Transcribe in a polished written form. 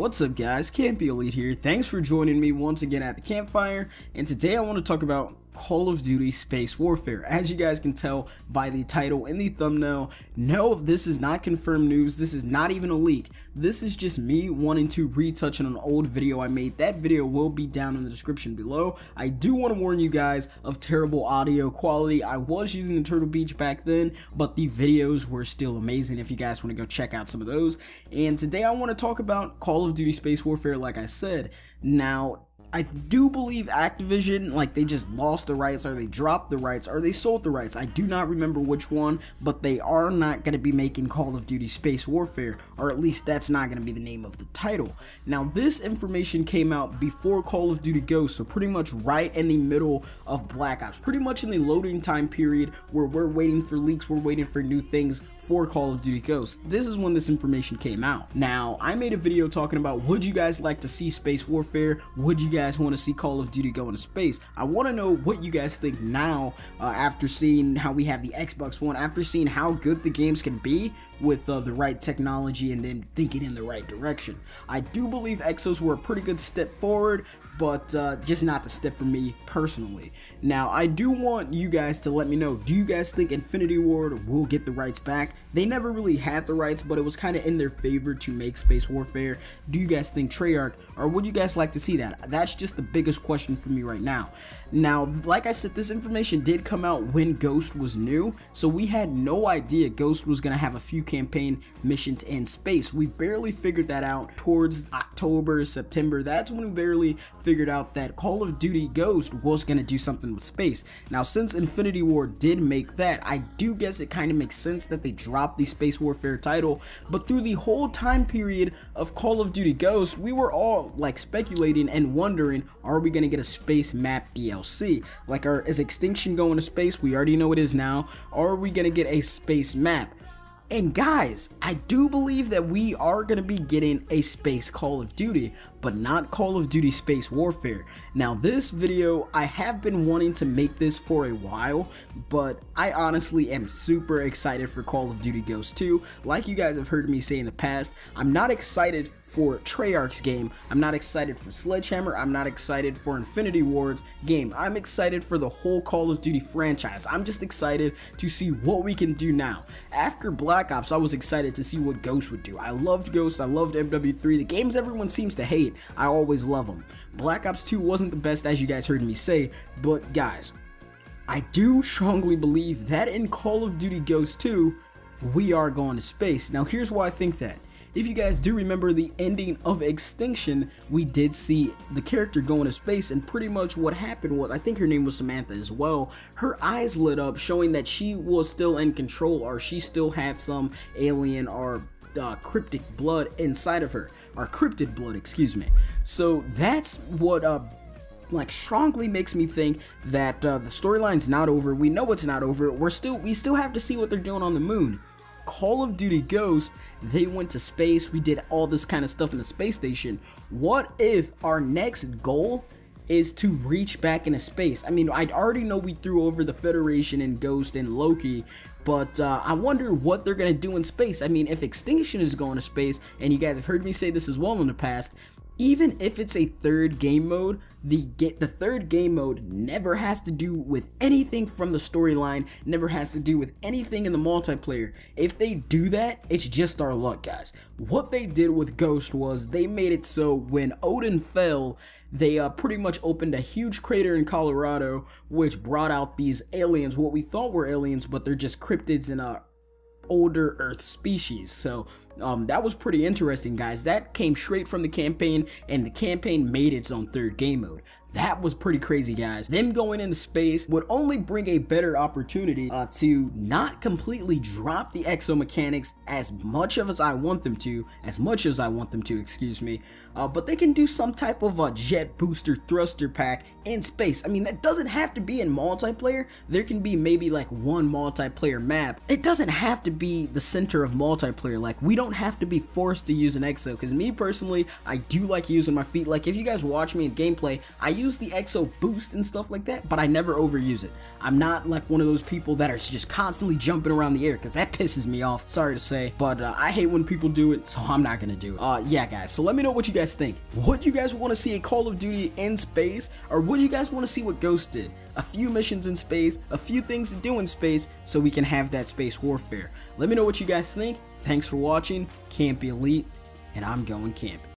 What's up guys, Campy Elite here. Thanks for joining me once again at the campfire, and today I want to talk about Call of Duty Space Warfare. As you guys can tell by the title and the thumbnail, no, this is not confirmed news, this is not even a leak. This is just me wanting to retouch on an old video I made. That video will be down in the description below. I do want to warn you guys of terrible audio quality. I was using the Turtle Beach back then, but the videos were still amazing if you guys want to go check out some of those. And today I want to talk about Call of Duty Space Warfare, like I said. Now, I do believe Activision, like, they just lost the rights, or they dropped the rights, or they sold the rights. I do not remember which one, but they are not going to be making Call of Duty Space Warfare, or at least that's not going to be the name of the title. Now, this information came out before Call of Duty Ghosts, so pretty much right in the middle of Black Ops, pretty much in the loading time period where we're waiting for leaks, we're waiting for new things for Call of Duty Ghosts. This is when this information came out. Now, I made a video talking about, would you guys like to see Space Warfare? Would you guys want to see Call of Duty go into space? I want to know what you guys think now, after seeing how we have the Xbox One, after seeing how good the games can be with the right technology and then thinking in the right direction. I do believe Exos were a pretty good step forward, but just not the step for me personally. Now, I do want you guys to let me know, do you guys think Infinity Ward will get the rights back? They never really had the rights, but it was kind of in their favor to make Space Warfare. Do you guys think Treyarch, or would you guys like to see that? That's just the biggest question for me right now. Now, like I said, this information did come out when Ghost was new, so we had no idea Ghost was going to have a few campaign missions in space. We barely figured that out towards October, September. That's when we barely figured out that Call of Duty Ghost was going to do something with space. Now, since Infinity Ward did make that, I do guess it kind of makes sense that they dropped the Space Warfare title, but through the whole time period of Call of Duty Ghost, we were all like speculating and wondering, are we going to get a space map DLC? Like, is Extinction going to space? We already know it is now. Are we going to get a space map? And guys, I do believe that we are going to be getting a space Call of Duty, but not Call of Duty Space Warfare. Now, this video, I have been wanting to make this for a while, but I honestly am super excited for Call of Duty Ghosts 2. Like you guys have heard me say in the past, I'm not excited for Treyarch's game, I'm not excited for Sledgehammer, I'm not excited for Infinity Ward's game. I'm excited for the whole Call of Duty franchise. I'm just excited to see what we can do now. After Black Ops, I was excited to see what Ghost would do. I loved Ghost, I loved MW3, the games everyone seems to hate, I always love them. Black Ops 2 wasn't the best, as you guys heard me say, but guys, I do strongly believe that in Call of Duty Ghosts 2, we are going to space. Now, here's why I think that. If you guys do remember the ending of Extinction, we did see the character going to space, and pretty much what happened was, I think her name was Samantha as well, her eyes lit up showing that she was still in control, or she still had some alien or cryptic blood inside of her, or cryptid blood, excuse me. So that's what like strongly makes me think that the storyline's not over. We know it's not over. We still have to see what they're doing on the moon. Call of Duty Ghost, they went to space, we did all this kind of stuff in the space station. What if our next goal is to reach back into space? I mean, I already know we threw over the Federation and Ghost and Loki, but I wonder what they're going to do in space. I mean, if Extinction is going to space, and you guys have heard me say this as well in the past, even if it's a third game mode, the third game mode never has to do with anything from the storyline, never has to do with anything in the multiplayer. If they do that, it's just our luck, guys. What they did with Ghost was they made it so when Odin fell, they pretty much opened a huge crater in Colorado, which brought out these aliens, what we thought were aliens, but they're just cryptids in a older Earth species. So that was pretty interesting, guys. That came straight from the campaign, and the campaign made its own third game mode. That was pretty crazy, guys. Them going into space would only bring a better opportunity to not completely drop the exo mechanics as much as I want them to, excuse me, but they can do some type of a jet booster thruster pack in space. I mean, that doesn't have to be in multiplayer. There can be maybe like one multiplayer map. It doesn't have to be the center of multiplayer. Like, we don't don't have to be forced to use an exo, because me personally, I do like using my feet. Like, if you guys watch me in gameplay, I use the exo boost and stuff like that, but I never overuse it. I'm not like one of those people that are just constantly jumping around the air, because that pisses me off, sorry to say, but I hate when people do it, so I'm not gonna do it. Yeah guys, so let me know what you guys think. Would you guys want to see a Call of Duty in space, or would you guys want to see what Ghost did? A few missions in space, a few things to do in space, so we can have that space warfare. Let me know what you guys think. Thanks for watching, Campy Elite, and I'm going camping.